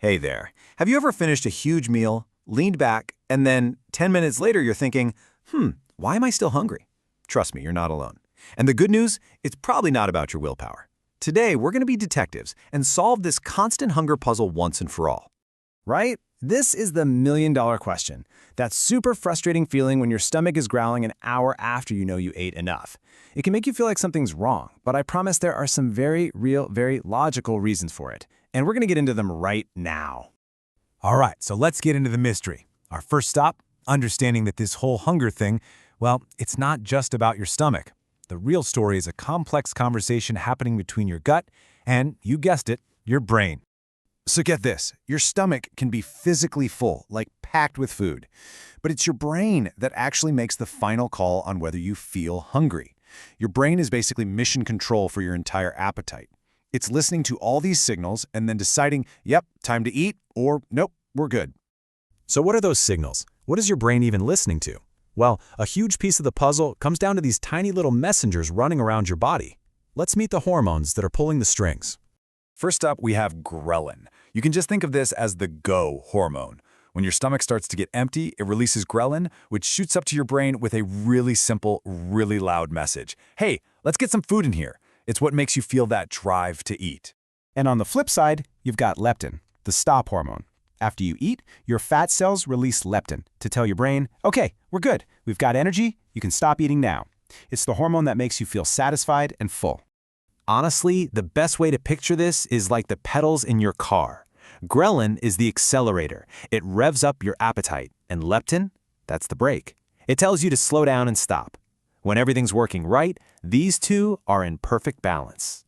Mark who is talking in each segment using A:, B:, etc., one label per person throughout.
A: Hey there. Have you ever finished a huge meal, leaned back, and then 10 minutes later you're thinking, why am I still hungry? Trust me, you're not alone. And the good news, it's probably not about your willpower. Today, we're going to be detectives and solve this constant hunger puzzle once and for all.
B: Right? This is the million-dollar question. That super frustrating feeling when your stomach is growling an hour after you know you ate enough. It can make you feel like something's wrong, but I promise there are some very real, very logical reasons for it. And we're going to get into them right now.
C: All right, so let's get into the mystery. Our first stop, understanding that this whole hunger thing, well, it's not just about your stomach. The real story is a complex conversation happening between your gut and, you guessed it, your brain.
D: So get this, your stomach can be physically full, like packed with food. But it's your brain that actually makes the final call on whether you feel hungry. Your brain is basically mission control for your entire appetite. It's listening to all these signals and then deciding, yep, time to eat, or nope, we're good.
C: So what are those signals? What is your brain even listening to? Well, a huge piece of the puzzle comes down to these tiny little messengers running around your body. Let's meet the hormones that are pulling the strings.
D: First up, we have ghrelin. You can just think of this as the go hormone. When your stomach starts to get empty, it releases ghrelin, which shoots up to your brain with a really simple, really loud message. Hey, let's get some food in here. It's what makes you feel that drive to eat.
B: And on the flip side, you've got leptin, the stop hormone. After you eat, your fat cells release leptin to tell your brain, okay, we're good. We've got energy. You can stop eating now. It's the hormone that makes you feel satisfied and full.
A: Honestly, the best way to picture this is like the pedals in your car. Ghrelin is the accelerator. It revs up your appetite. And leptin, that's the brake. It tells you to slow down and stop. When everything's working right, these two are in perfect balance.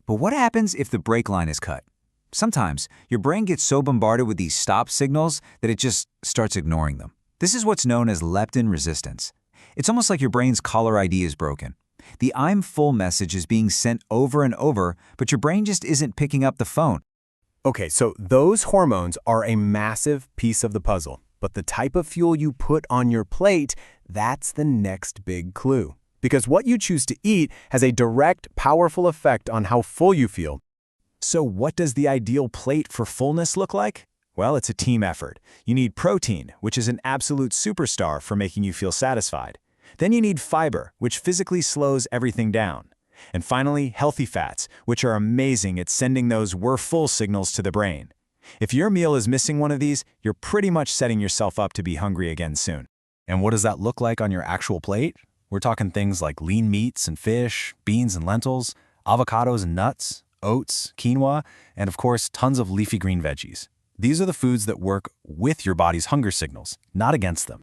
E: But what happens if the brake line is cut? Sometimes, your brain gets so bombarded with these stop signals that it just starts ignoring them. This is what's known as leptin resistance. It's almost like your brain's caller ID is broken. The "I'm full" message is being sent over and over, but your brain just isn't picking up the phone.
B: Okay, so those hormones are a massive piece of the puzzle. But the type of fuel you put on your plate, that's the next big clue. Because what you choose to eat has a direct, powerful effect on how full you feel. So what does the ideal plate for fullness look like? Well, it's a team effort. You need protein, which is an absolute superstar for making you feel satisfied. Then you need fiber, which physically slows everything down. And finally, healthy fats, which are amazing at sending those "we're full" signals to the brain. If your meal is missing one of these, you're pretty much setting yourself up to be hungry again soon.
D: And what does that look like on your actual plate? We're talking things like lean meats and fish, beans and lentils, avocados and nuts, oats, quinoa, and of course, tons of leafy green veggies. These are the foods that work with your body's hunger signals, not against them.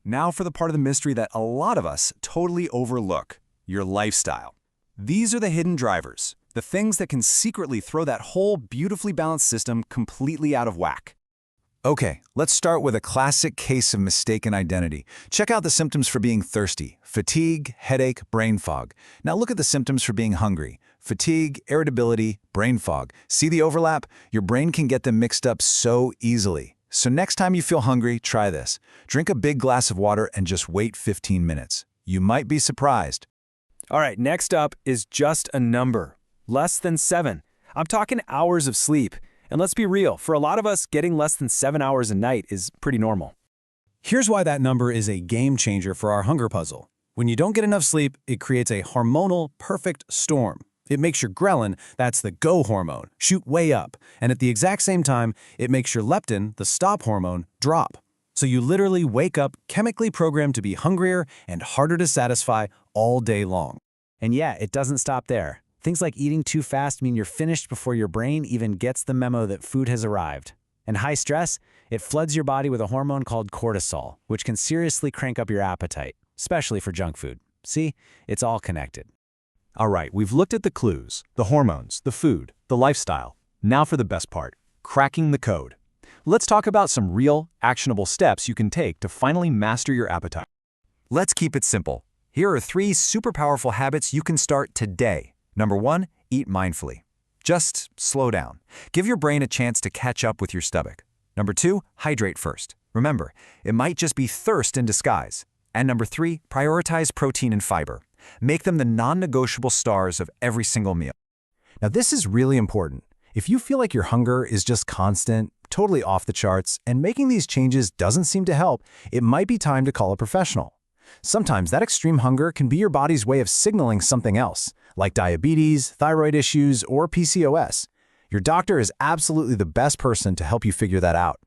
D: Now for the part of the mystery that a lot of us totally overlook, your lifestyle. These are the hidden drivers, the things that can secretly throw that whole beautifully balanced system completely out of whack. Okay, let's start with a classic case of mistaken identity. Check out the symptoms for being thirsty: fatigue, headache, brain fog. Now look at the symptoms for being hungry: fatigue, irritability, brain fog. See the overlap? Your brain can get them mixed up so easily. So next time you feel hungry, try this. Drink a big glass of water and just wait 15 minutes. You might be surprised.
B: All right, next up is just a number. Less than 7. I'm talking hours of sleep. And let's be real, for a lot of us, getting less than 7 hours a night is pretty normal.
C: Here's why that number is a game changer for our hunger puzzle. When you don't get enough sleep, it creates a hormonal perfect storm. It makes your ghrelin, that's the go hormone, shoot way up. And at the exact same time, it makes your leptin, the stop hormone, drop. So you literally wake up chemically programmed to be hungrier and harder to satisfy all day long.
B: And yeah, it doesn't stop there. Things like eating too fast mean you're finished before your brain even gets the memo that food has arrived. And high stress, it floods your body with a hormone called cortisol, which can seriously crank up your appetite, especially for junk food. See, it's all connected.
A: All right, we've looked at the clues, the hormones, the food, the lifestyle. Now for the best part, cracking the code. Let's talk about some real, actionable steps you can take to finally master your appetite. Let's keep it simple. Here are 3 super powerful habits you can start today. Number 1, eat mindfully. Just slow down. Give your brain a chance to catch up with your stomach. Number 2, hydrate first. Remember, it might just be thirst in disguise. And number 3, prioritize protein and fiber. Make them the non-negotiable stars of every single meal. Now this is really important.
B: If you feel like your hunger is just constant, totally off the charts, and making these changes doesn't seem to help, it might be time to call a professional. Sometimes that extreme hunger can be your body's way of signaling something else, like diabetes, thyroid issues, or PCOS. Your doctor is absolutely the best person to help you figure that out.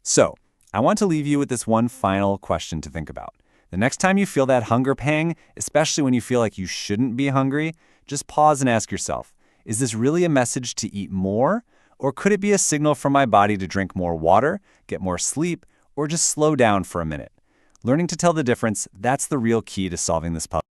A: So, I want to leave you with this one final question to think about. The next time you feel that hunger pang, especially when you feel like you shouldn't be hungry, just pause and ask yourself, is this really a message to eat more? Or could it be a signal from my body to drink more water, get more sleep, or just slow down for a minute? Learning to tell the difference, that's the real key to solving this puzzle.